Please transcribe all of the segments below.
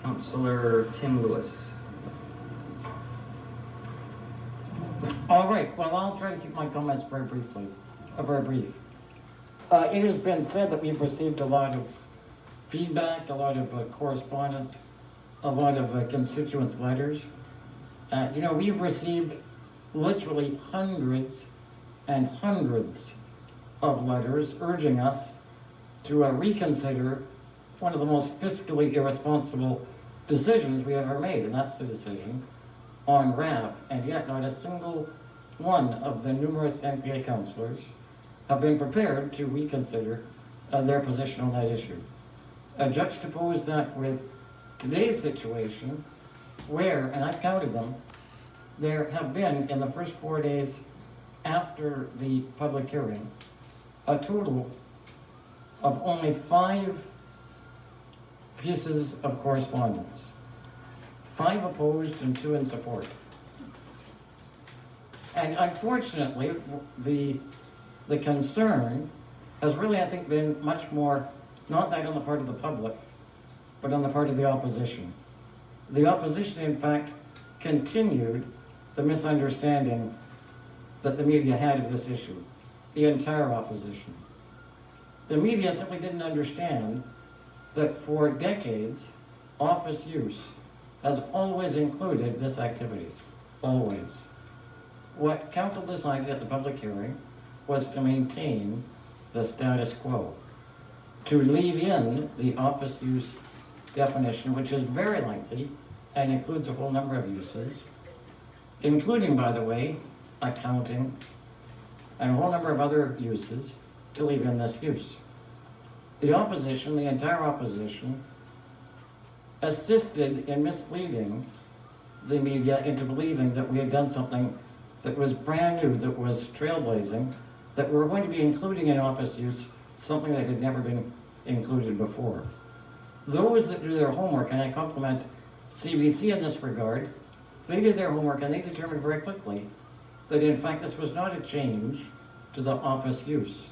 Councillor Tim Lewis. All right, well, I'll try to keep my comments very brief. It has been said that we've received a lot of feedback, a lot of correspondence, a lot of constituents' letters. We've received literally hundreds and hundreds of letters urging us to reconsider one of the most fiscally irresponsible decisions we ever made, and that's the decision on RAF, and yet not a single one of the numerous NPA councillors have been prepared to reconsider their position on that issue. Juxtapose that with today's situation where, and I've counted them, there have been in the first 4 days after the public hearing a total of only 5 pieces of correspondence. 5 opposed and 2 in support. And unfortunately, the concern has really, I think, been much more, not that on the part of the public, but on the part of the opposition. The opposition, in fact, continued the misunderstanding that the media had of this issue, the entire opposition. The media simply didn't understand that for decades, office use has always included this activity, always. What council decided at the public hearing was to maintain the status quo, to leave in the office use definition, which is very lengthy and includes a whole number of uses, including, by the way, accounting and a whole number of other uses, to leave in this use. The opposition, the entire opposition, assisted in misleading the media into believing that we had done something that was brand new, that was trailblazing, that we were going to be including in office use something that had never been included before. Those that do their homework, and I compliment CBC in this regard, they did their homework and they determined very quickly that in fact this was not a change to the office use.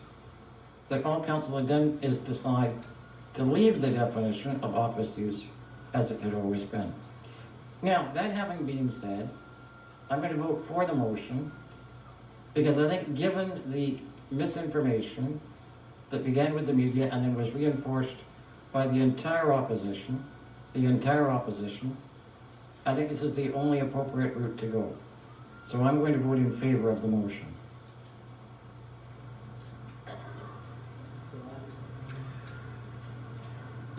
That all council had done is decide to leave the definition of office use as it had always been. Now, that having been said, I'm going to vote for the motion because I think given the misinformation that began with the media and then was reinforced by the entire opposition, I think this is the only appropriate route to go. So I'm going to vote in favor of the motion.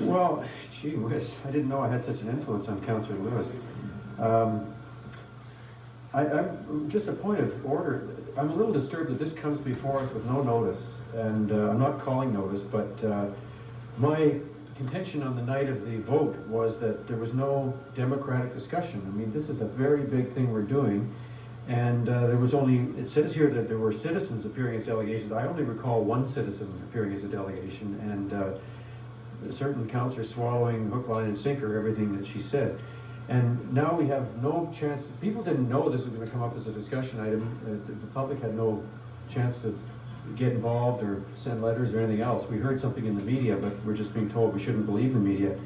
Well, gee whiz, I didn't know I had such an influence on Councillor Lewis. I'm just a point of order. I'm a little disturbed that this comes before us with no notice, and I'm not calling notice, but my contention on the night of the vote was that there was no democratic discussion. I mean, this is a very big thing we're doing, and there was only, it says here that there were citizens appearing as delegations. I only recall one citizen appearing as a delegation, and certain councillors swallowing hook, line, and sinker everything that she said. And now we have no chance, people didn't know this was going to come up as a discussion item. The public had no chance to get involved or send letters or anything else. We heard something in the media, but we're just being told we shouldn't believe the media.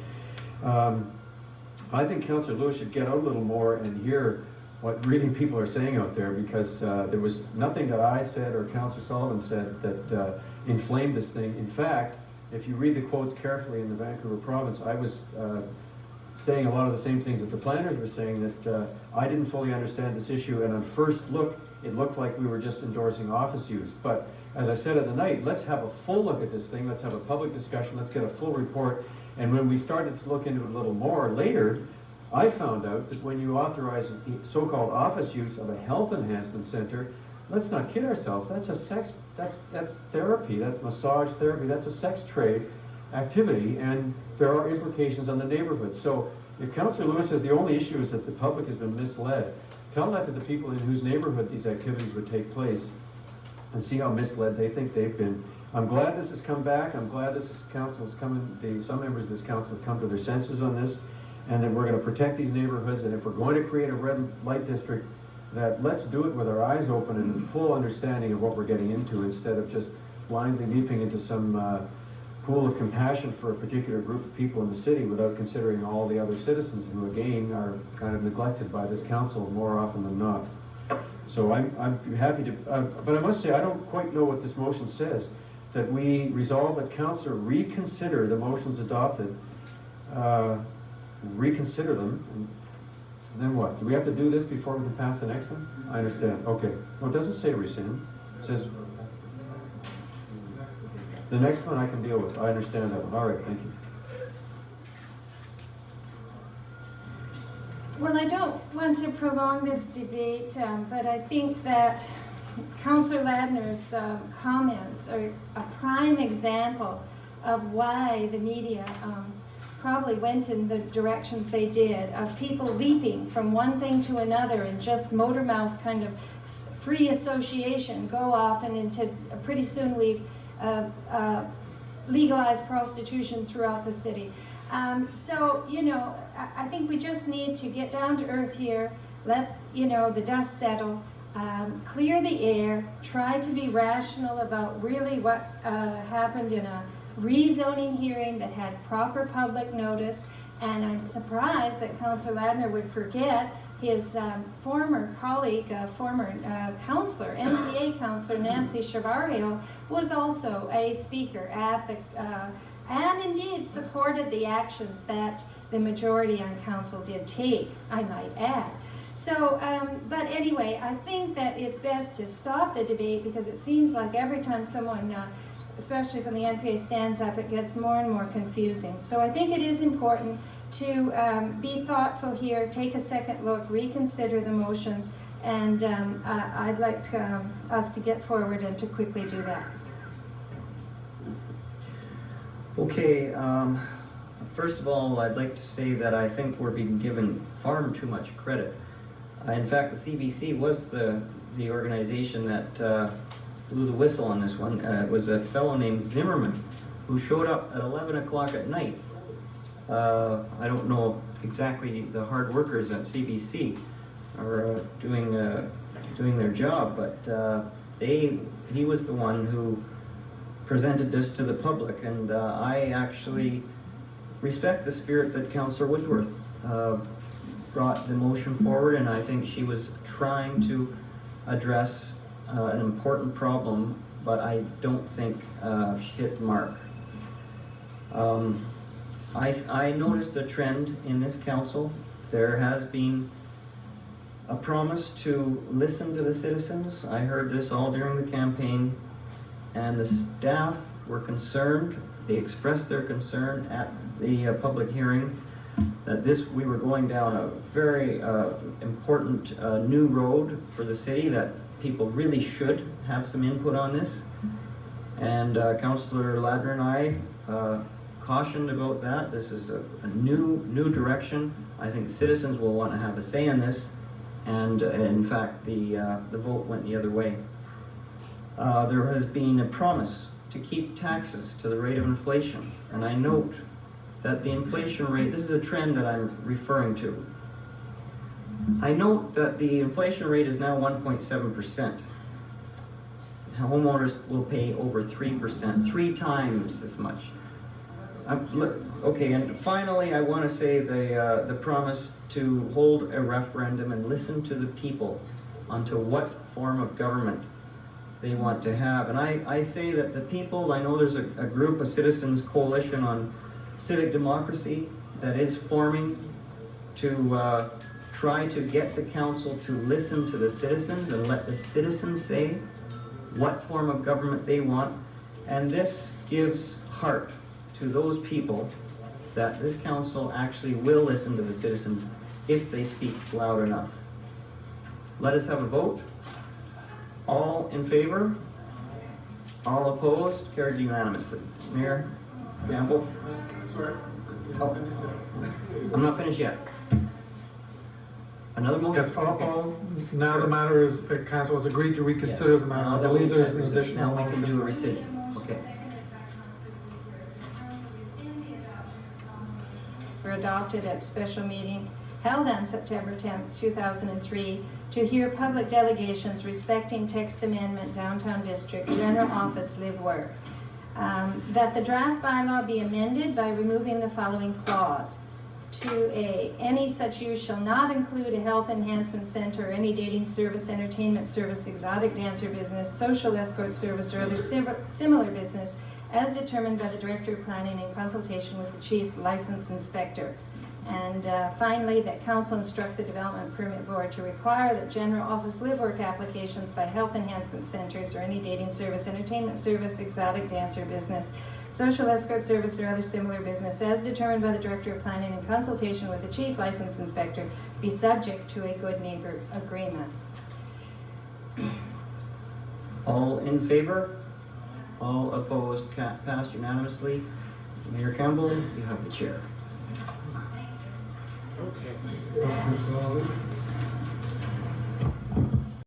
I think Councillor Lewis should get out a little more and hear what really people are saying out there, because there was nothing that I said or Councillor Sullivan said that inflamed this thing. In fact, if you read the quotes carefully in the Vancouver Province, I was saying a lot of the same things that the planners were saying, that I didn't fully understand this issue, and on first look, it looked like we were just endorsing office use. But as I said at the night, let's have a full look at this thing, let's have a public discussion, let's get a full report. And when we started to look into it a little more later, I found out that when you authorize the so-called office use of a health enhancement center, let's not kid ourselves, that's a sex, that's therapy, that's massage therapy, that's a sex trade activity, and there are implications on the neighborhood. So if Councillor Lewis says the only issue is that the public has been misled, tell that to the people in whose neighborhood these activities would take place and see how misled they think they've been. I'm glad this has come back. I'm glad this council is coming, some members of this council have come to their senses on this, and that we're going to protect these neighborhoods. And if we're going to create a red light district, that let's do it with our eyes open and full understanding of what we're getting into, instead of just blindly leaping into some pool of compassion for a particular group of people in the city without considering all the other citizens who, again, are kind of neglected by this council more often than not. So I'm happy to, but I must say, I don't quite know what this motion says, that we resolve that council reconsider the motions adopted, reconsider them, and then what? Do we have to do this before we can pass the next one? I understand, okay. No, it doesn't say rescind, it says, the next one I can deal with, I understand that one, all right, thank you. Well, I don't want to prolong this debate, but I think that Councillor Ladner's comments are a prime example of why the media probably went in the directions they did, of people leaping from one thing to another and just motor mouth kind of free association go off and into pretty soon we've legalized prostitution throughout the city. So, you know, I think we just need to get down to earth here, let, you know, the dust settle, clear the air, try to be rational about really what happened in a rezoning hearing that had proper public notice. And I'm surprised that Councillor Ladner would forget his former colleague, former councillor, NPA councillor Nancy Chavario, was also a speaker at the and indeed supported the actions that the majority on council did take, I might add. So, but anyway, I think that it's best to stop the debate because it seems like every time someone, especially from the NPA, stands up, it gets more and more confusing. So I think it is important to be thoughtful here, take a second look, reconsider the motions, and I'd like us to get forward and to quickly do that. Okay, first of all, I'd like to say that I think we're being given far too much credit. In fact, the CBC was the organization that blew the whistle on this one. It was a fellow named Zimmerman who showed up at 11 o'clock at night. I don't know exactly the hard workers at CBC are doing their job, but he was the one who presented this to the public, and I actually respect the spirit that Councillor Woodworth brought the motion forward, and I think she was trying to address an important problem, but I don't think she hit the mark. I noticed a trend in this council. There has been a promise to listen to the citizens. I heard this all during the campaign, and the staff were concerned. They expressed their concern at the public hearing that we were going down a very important new road for the city, that people really should have some input on this. And Councillor Ladner and I cautioned about that. This is a new direction. I think citizens will want to have a say in this, and in fact the vote went the other way. There has been a promise to keep taxes to the rate of inflation, and I note that the inflation rate, this is a trend that I'm referring to. I note that the inflation rate is now 1.7%. Homeowners will pay over 3%, 3 times as much. Okay, and finally I want to say the promise to hold a referendum and listen to the people onto what form of government they want to have. And I say that the people, I know there's a group, a citizens coalition on civic democracy that is forming to try to get the council to listen to the citizens and let the citizens say what form of government they want. And this gives heart to those people that this council actually will listen to the citizens if they speak loud enough. Let us have a vote. All in favor? All opposed? Carried unanimously. Mayor Campbell? Oh, I'm not finished yet. Another motion? Yes, now the matter is, the council has agreed to reconsider the matter. I believe there's an additional Now we can do a motion. rescind. Okay. Were adopted at special meeting held on September 10th, 2003 to hear public delegations respecting text amendment downtown district general office live work. That the draft bylaw be amended by removing the following clause. 2A, any such use shall not include a health enhancement center, any dating service, entertainment service, exotic dancer business, social escort service, or other similar business as determined by the Director of Planning in consultation with the Chief License Inspector. And finally, that council instruct the Development Permit Board to require that general office live work applications by health enhancement centers or any dating service, entertainment service, exotic dancer business, social escort service, or other similar business as determined by the Director of Planning in consultation with the Chief License Inspector be subject to a good neighbor agreement. All in favor? All opposed? Passed unanimously. Mayor Campbell, you have the chair. Okay.